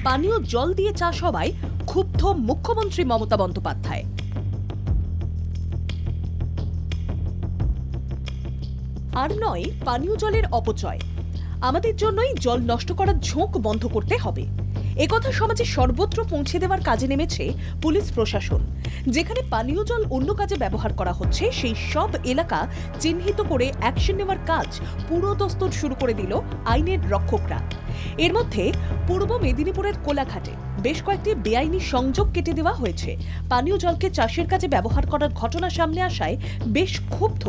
পানীয় জল দিয়ে চাষ হওয়ায় ক্ষুব্ধ মুখ্যমন্ত্রী মমতা বন্দ্যোপাধ্যায়। আর নয় পানীয় জলের অপচয়, আমাদের জন্যই জল নষ্ট করার ঝোঁক বন্ধ করতে হবে। একথা সমাজে সর্বত্র পৌঁছে দেওয়ার কাজে নেমেছে পুলিশ প্রশাসন। যেখানে পানীয় জল অন্য কাজে ব্যবহার করা হচ্ছে সেই সব এলাকা চিহ্নিত করে অ্যাকশন নেওয়ার কাজ পুরোদস্তুর শুরু করে দিল আইনের রক্ষকরা। এর মধ্যে পূর্ব মেদিনীপুরের কোলাঘাটে বেশ কয়েকটি বেআইনি সংযোগ কেটে দেওয়া হয়েছে। পানীয় জলকে চাষের কাজে ব্যবহার করার ঘটনা সামনে আসায় বেশ ক্ষুব্ধ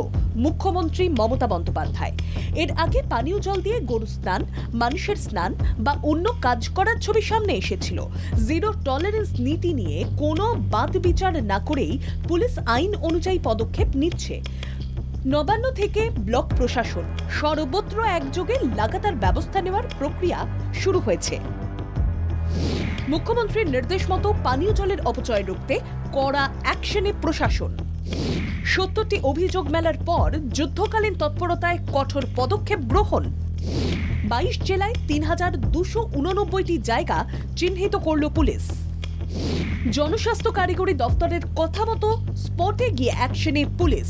মুখ্যমন্ত্রী মমতা বন্দ্যোপাধ্যায়। এর আগে পানীয় জল দিয়ে গরু স্নান, মানুষের স্নান বা অন্য কাজ করার ছবি সামনে এসেছিল। জিরো টলারেন্স নীতি নিয়ে কোনো বাদ বিচার না করেই পুলিশ আইন অনুযায়ী পদক্ষেপ নিচ্ছে। নবান্ন থেকে ব্লক প্রশাসন সর্বত্র একযোগে লাগাতার ব্যবস্থা নেওয়ার প্রক্রিয়া শুরু হয়েছে। মুখ্যমন্ত্রীর নির্দেশ মতো পানীয় জলের অপচয় রুখতে কড়া অ্যাকশনে প্রশাসন। ৭০টি অভিযোগ মেলার পর যুদ্ধকালীন তৎপরতায় কঠোর পদক্ষেপ গ্রহণ। ২২ জেলায় ৩,২৮৯টি জায়গা চিহ্নিত করল পুলিশ। জনস্বাস্থ্য কারিগরি দফতরের কথা মতো স্পটে গিয়ে অ্যাকশনে পুলিশ।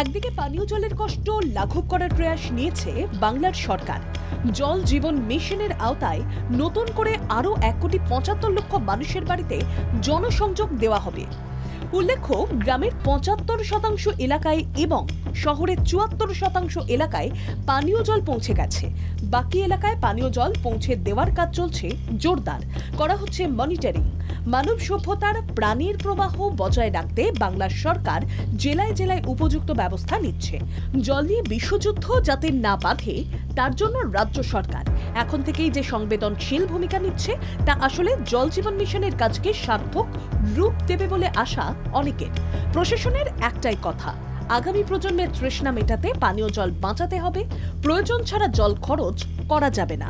একদিকে পানীয় জলের কষ্ট লাঘব করার প্রয়াস নিয়েছে বাংলার সরকার। জল জীবন মিশনের আওতায় নতুন করে আরও ১,৭৫,০০,০০০ মানুষের বাড়িতে জনসংযোগ দেওয়া হবে। উল্লেখ্য, গ্রামের ৭৫% এলাকায় এবং শহরের ৭৪% এলাকায় পানীয় জল পৌঁছে গেছে। বাকি এলাকায় পানীয় জল পৌঁছে দেওয়ার কাজ চলছে জোরদার। করা হচ্ছে মনিটরিং। মানব সভ্যতার প্রাণীর প্রবাহ বজায় রাখতে বাংলার সরকার জেলায় জেলায় উপযুক্ত ব্যবস্থা নিচ্ছে। জল নিয়ে বিশ্বযুদ্ধ যাতে না বাধে তার জন্য রাজ্য সরকার এখন থেকেই যে সংবেদনশীল ভূমিকা নিচ্ছে তা আসলে জল জীবন মিশনের কাজকে সার্থক রূপ দেবে বলে আশা অনেকের। প্রশাসনের একটাই কথা, আগামী প্রজন্মের তৃষ্ণা মেটাতে পানীয় জল বাঁচাতে হবে। প্রয়োজন ছাড়া জল খরচ করা যাবে না।